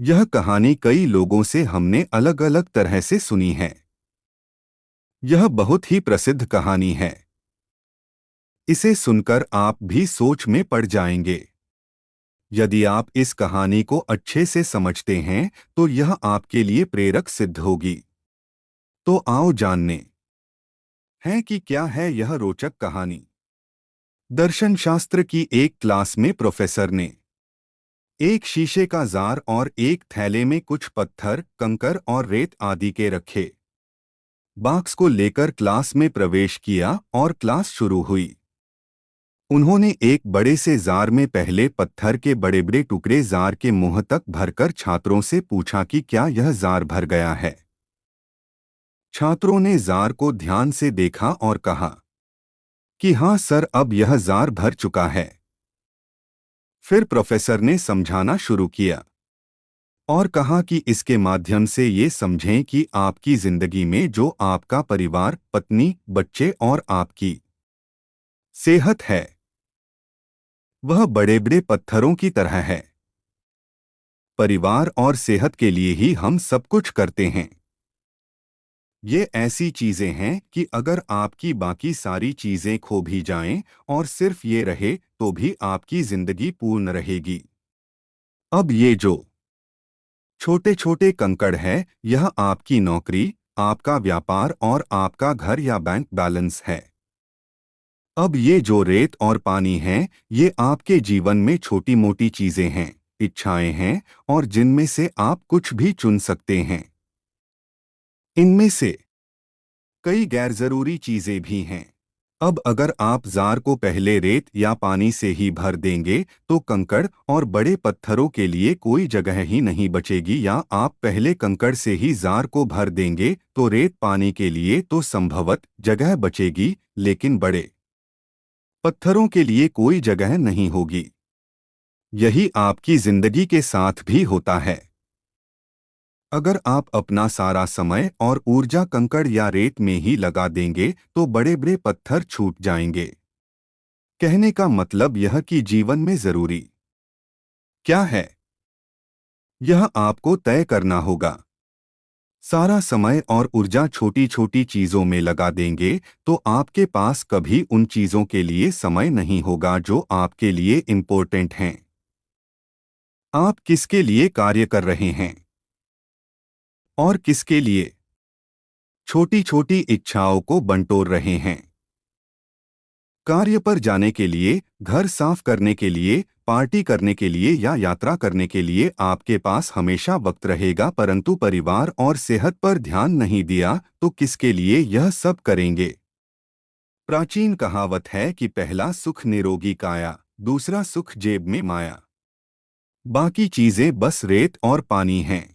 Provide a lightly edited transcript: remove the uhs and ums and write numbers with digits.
यह कहानी कई लोगों से हमने अलग अलग तरह से सुनी है। यह बहुत ही प्रसिद्ध कहानी है। इसे सुनकर आप भी सोच में पड़ जाएंगे। यदि आप इस कहानी को अच्छे से समझते हैं तो यह आपके लिए प्रेरक सिद्ध होगी। तो आओ जानने हैं कि क्या है यह रोचक कहानी। दर्शन शास्त्र की एक क्लास में प्रोफेसर ने एक शीशे का जार और एक थैले में कुछ पत्थर, कंकर और रेत आदि के रखे बॉक्स को लेकर क्लास में प्रवेश किया और क्लास शुरू हुई। उन्होंने एक बड़े से जार में पहले पत्थर के बड़े बड़े टुकड़े जार के मुंह तक भरकर छात्रों से पूछा कि क्या यह जार भर गया है। छात्रों ने जार को ध्यान से देखा और कहा कि हाँ सर, अब यह जार भर चुका है। फिर प्रोफेसर ने समझाना शुरू किया और कहा कि इसके माध्यम से ये समझें कि आपकी जिंदगी में जो आपका परिवार, पत्नी, बच्चे और आपकी सेहत है वह बड़े बड़े पत्थरों की तरह है। परिवार और सेहत के लिए ही हम सब कुछ करते हैं। ये ऐसी चीजें हैं कि अगर आपकी बाकी सारी चीजें खो भी जाएं और सिर्फ ये रहे तो भी आपकी जिंदगी पूर्ण रहेगी। अब ये जो छोटे छोटे कंकड़ है यह आपकी नौकरी, आपका व्यापार और आपका घर या बैंक बैलेंस है। अब ये जो रेत और पानी है ये आपके जीवन में छोटी मोटी चीजें हैं, इच्छाएं हैं और जिनमें से आप कुछ भी चुन सकते हैं। इनमें से कई गैरजरूरी चीजें भी हैं। अब अगर आप जार को पहले रेत या पानी से ही भर देंगे तो कंकड़ और बड़े पत्थरों के लिए कोई जगह ही नहीं बचेगी, या आप पहले कंकड़ से ही जार को भर देंगे तो रेत पानी के लिए तो संभवत जगह बचेगी, लेकिन बड़े पत्थरों के लिए कोई जगह नहीं होगी। यही आपकी जिंदगी के साथ भी होता है। अगर आप अपना सारा समय और ऊर्जा कंकड़ या रेत में ही लगा देंगे तो बड़े बड़े पत्थर छूट जाएंगे। कहने का मतलब यह कि जीवन में जरूरी क्या है यह आपको तय करना होगा। सारा समय और ऊर्जा छोटी छोटी चीजों में लगा देंगे तो आपके पास कभी उन चीजों के लिए समय नहीं होगा जो आपके लिए इम्पोर्टेंट हैं। आप किसके लिए कार्य कर रहे हैं और किसके लिए छोटी छोटी इच्छाओं को बंटोर रहे हैं। कार्य पर जाने के लिए, घर साफ करने के लिए, पार्टी करने के लिए या यात्रा करने के लिए आपके पास हमेशा वक्त रहेगा, परंतु परिवार और सेहत पर ध्यान नहीं दिया तो किसके लिए यह सब करेंगे। प्राचीन कहावत है कि पहला सुख निरोगी काया, दूसरा सुख जेब में माया। बाकी चीजें बस रेत और पानी हैं।